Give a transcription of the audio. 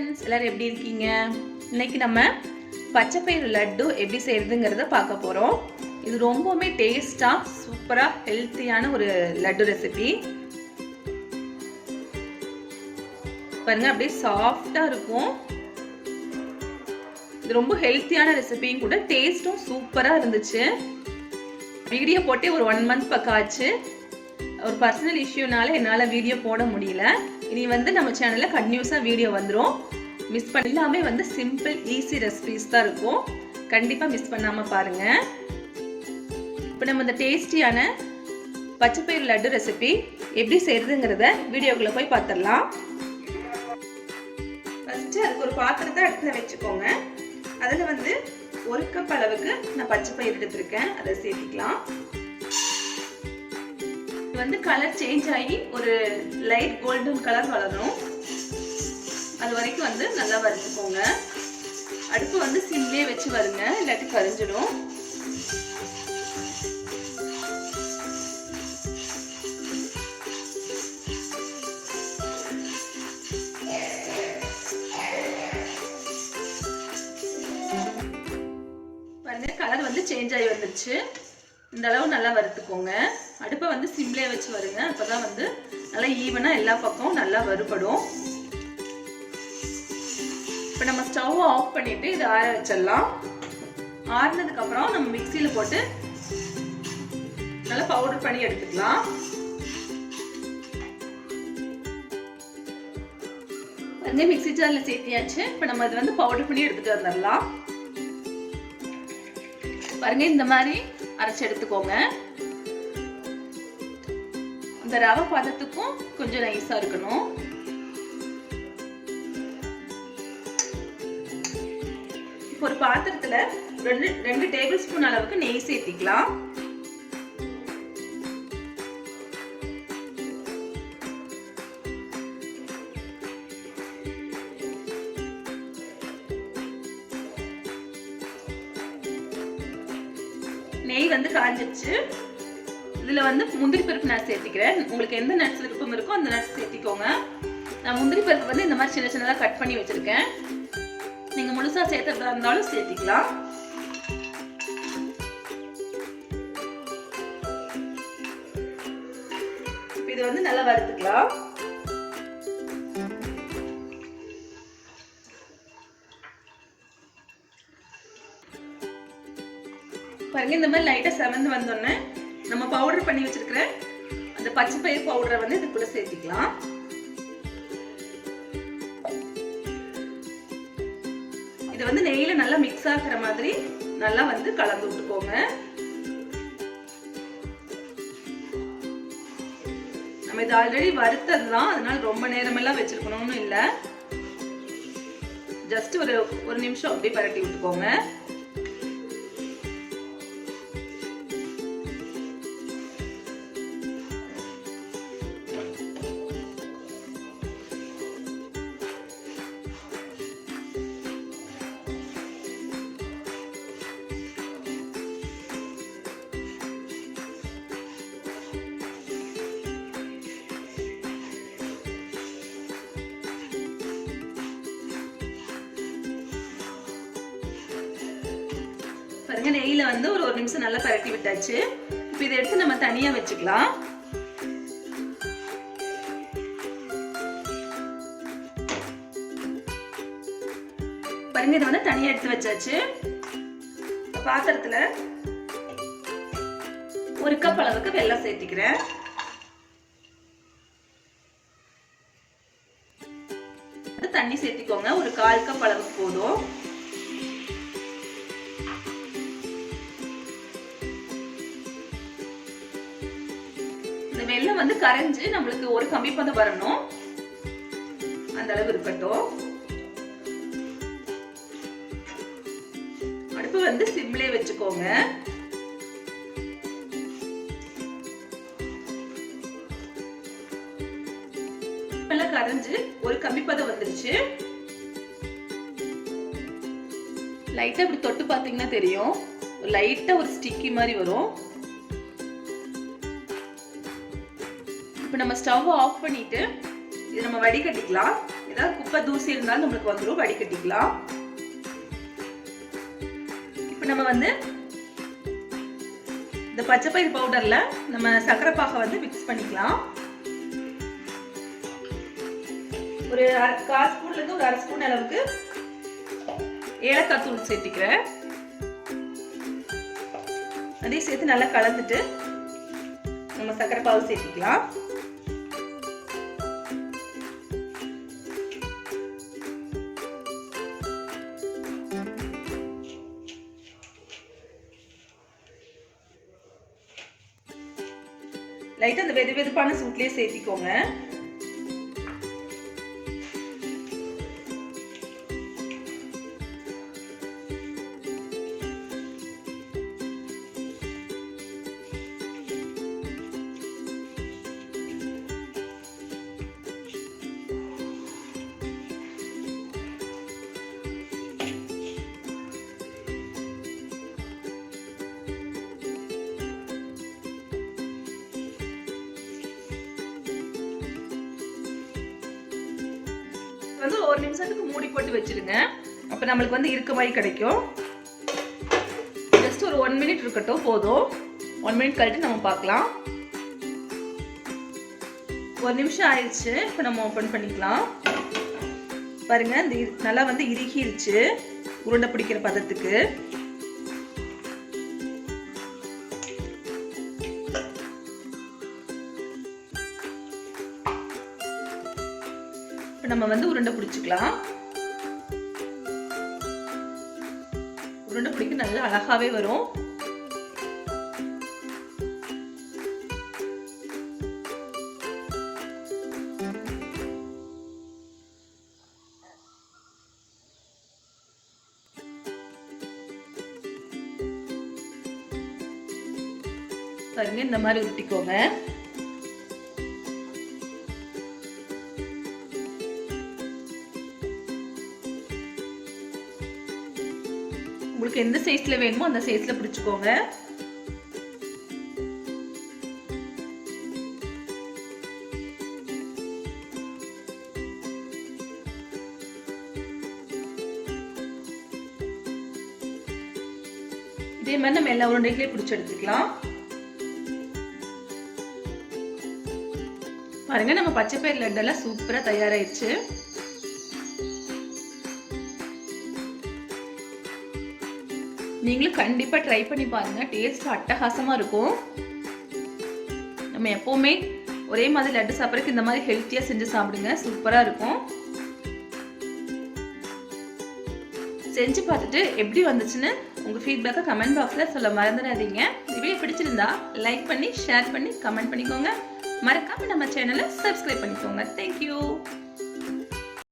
friends, எல்லாரும் எப்படி இருக்கீங்க? இன்னைக்கு நம்ம பச்சைப்பயிறு லட்டு எப்படி செய்யறதுங்கறத பார்க்க போறோம். இது ரொம்பவே டேஸ்டா, சூப்பரா, ஹெல்த்தியான ஒரு லட்டு ரெசிபி. பாருங்க அப்படியே சாஃப்ட்டா இருக்கும். இது ரொம்ப ஹெல்த்தியான ரெசிபியும் கூட, டேஸ்டும் சூப்பரா இருந்துச்சு. வீடியோ போட்டே ஒரு 1 month பக்கம் ஆச்சு. ஒரு பர்சனல் இஷ்யூனால என்னால் வீடியோ போட முடியல. இனி நம்ம சேனலில் கண்டினியூஸாக வீடியோ வந்துடும். மிஸ் பண்ண எல்லாமே சிம்பிள் ஈஸி ரெசிபிஸ் தான் இருக்கும். கண்டிப்பாக மிஸ் பண்ணாமல் பாருங்கள். இப்போ நம்ம இந்த டேஸ்டியான பச்சைப்பயிறு லட்டு ரெசிபி எப்படி செய்யறதுங்கிறத வீடியோக்குள்ளே போய் பார்த்துடலாம். ஃபஸ்ட்டு அதுக்கு ஒரு பாத்திரத்தை அடுத்துல வச்சுக்கோங்க. அதில் 1 கப் அளவுக்கு நான் பச்சைப்பயிறு எடுத்திருக்கேன். அதை சேர்த்திக்கலாம். கலர் சேஞ்ச் ஆகி ஒரு லைட் கோல்டன் கலர் வளரும். அது வரைக்கும் நல்லா வறுத்துக்கோங்க. அடுப்பு சிம்லேயே வச்சு வருங்க, இல்லாட்டி கரிஞ்சிடும். பாருங்க, கலர் சேஞ்ச் ஆகி வந்துருச்சு. இந்த அளவு நல்லா வறுத்துக்கோங்க. அடுப்பை சிம்லேயே வச்சு வருங்க. அப்பதான் நல்லா ஈவனா எல்லா பக்கமும் நல்லா வறுபடும். இப்போ நம்ம ஸ்டவ் ஆஃப் பண்ணிட்டு இதை ஆற வச்சிடலாம். ஆறுனதுக்கு அப்புறம் நம்ம மிக்சியில போட்டு நல்லா பவுடர் பண்ணி எடுத்துக்கலாம். மிக்சி ஜார்ல சேர்த்தியாச்சு. இப்போ நம்ம இது பவுடர் பண்ணி எடுத்துட்டு வந்துடலாம். பாருங்க, இந்த மாதிரி அரைச்சு எடுத்துக்கோங்க. இந்த ரவை பதத்துக்கும் கொஞ்சம் நைஸா இருக்கணும். இப்போ ஒரு பாத்திரத்துல 2 டேபிள் ஸ்பூன் அளவுக்கு நெய் சேர்த்திக்கலாம். நெய் காஞ்சிச்சு. இதுல முந்திரி பருப்பு நான் சேர்த்திக்கிறேன். உங்களுக்கு எந்த நட்ஸ் விருப்பம் இருக்கோ அந்த நட்ஸ் சேர்த்திக்கோங்க. நான் முந்திரி பருப்பு இந்த மாதிரி சின்ன சின்னதா கட் பண்ணி வச்சிருக்கேன். நீங்க முழுசா சேர்த்ததா இருந்தாலும் சேர்த்திக்கலாம். இது நல்லா வறுத்துக்கலாம். பாருங்க, இந்த மாதிரி லைட்டா செவந்து வந்தோடனே நம்ம பவுடர் பண்ணி வச்சிருக்கிற அந்த பச்சைப்பயிறு பவுடரை இது கூட சேர்த்திக்கலாம். இது நெய்யில நல்லா மிக்ஸ் ஆகிற மாதிரி நல்லா கலந்து விட்டுக்கோங்க. நம்ம இது ஆல்ரெடி வறுத்ததுதான், அதனால ரொம்ப நேரம் எல்லாம் வச்சிருக்கணும்னு இல்லை. ஜஸ்ட் ஒரு நிமிஷம் அப்படியே பரட்டி விட்டுக்கோங்க. பாருங்க, நெய்யில ஒரு நிமிஷம் நல்லா பரட்டி விட்டாச்சு. இப்போ இதை எடுத்து நம்ம தனியா வச்சுக்கலாம். பாருங்க, இதை தனியா எடுத்து வச்சாச்சு. பாத்திரத்துல 1 கப் அளவுக்கு வெல்லம் சேர்த்திக்கிறேன். தண்ணி சேர்த்திக்கோங்க. ஒரு 1/4 கப் அளவுக்கு போதும். வெல்லம் கரைஞ்சு நம்மளுக்கு ஒரு கம்பி பதம் வரணும். அந்த அளவு இருக்கட்டும். அடுப்பு சிம்லே வச்சுக்கோங்க. வெல்லம் கரைஞ்சு ஒரு கம்பி பதம் வந்துருச்சு. லைட்டா இப்படி தொட்டு பாத்தீங்கன்னா தெரியும். லைட்டா ஒரு ஸ்டிக்கி மாதிரி வரும். இப்போ நம்ம ஸ்டவ் ஆஃப் பண்ணிட்டு இது நம்ம வடிகட்டிக்கலாம். ஏதாவது குப்பை தூசி இருந்தாலும் நம்மளுக்கு வந்துடும், வடிகட்டிக்கலாம். இப்போ நம்ம வந்து இந்த பச்சைப்பயிறு பவுடர்ல நம்ம சர்க்கரை பாகை வந்து மிக்ஸ் பண்ணிக்கலாம். ஒரு 1/4 ஸ்பூன்ல இருந்து ஒரு 1/2 ஸ்பூன் அளவுக்கு ஏலக்காய் தூள் சேர்த்திக்கிறேன். அதையும் சேர்த்து நல்லா கலந்துட்டு நம்ம சர்க்கரை பாகு சேர்த்திக்கலாம். லைட்டா அந்த வெதுவெதுப்பான சூட்லயே சேர்த்திக்கோங்க. வந்து ஒரு நிமிஷத்துக்கு மூடி போட்டு வச்சிருங்க. அப்ப நம்மளுக்கு வந்து இருக்கமாய் கிடைக்கும். ஜஸ்ட் ஒரு 1 மினிட் இருக்கட்டும், போதும். 1 மினிட் கழிச்சு நம்ம பார்க்கலாம். 1 நிமிஷம் ஆயிடுச்சு. இப்போ நம்ம ஓபன் பண்ணிக்கலாம். பாருங்க, இந்த நல்லா வந்து இறுகிருச்சு உருண்டை பிடிக்கிற பதத்துக்கு. நம்ம வந்து உருண்டை பிடிச்சுக்கலாம். உருண்டை பிடிக்க நல்லா அழகாவே வரும். பாருங்க, இந்த மாதிரி உருட்டிக்கோங்க. உங்களுக்கு எந்த சைஸ்ல வேணுமோ அந்த சைஸ்ல பிடிச்சுக்கோங்க. இதே மாதிரி நம்ம எல்லா உருண்டைகளையும் பிடிச்சு எடுத்துக்கலாம். பாருங்க, நம்ம பச்சைப்பயிறு லட்டு எல்லாம் சூப்பரா தயாராயிடுச்சு. நீங்களும் கண்டிப்பா ட்ரை பண்ணி பாருங்க. டேஸ்ட் அட்டகாசமா இருக்கும். நம்ம எப்பவுமே ஒரே மாதிரி லட்டு சாப்பிட்றதுக்கு இந்த மாதிரி ஹெல்த்தியா செஞ்சு சாப்பிடுங்க, சூப்பரா இருக்கும். செஞ்சு பார்த்துட்டு எப்படி வந்துச்சுன்னு உங்க ஃபீட்பேக்கை கமெண்ட் பாக்ஸ்ல சொல்ல மறந்துடாதீங்க. இந்த வீடியோ பிடிச்சிருந்தா லைக் பண்ணி, ஷேர் பண்ணி, கமெண்ட் பண்ணிக்கோங்க. மறக்காம நம்ம சேனலை சப்ஸ்கிரைப் பண்ணிக்கோங்க. தேங்க்யூ.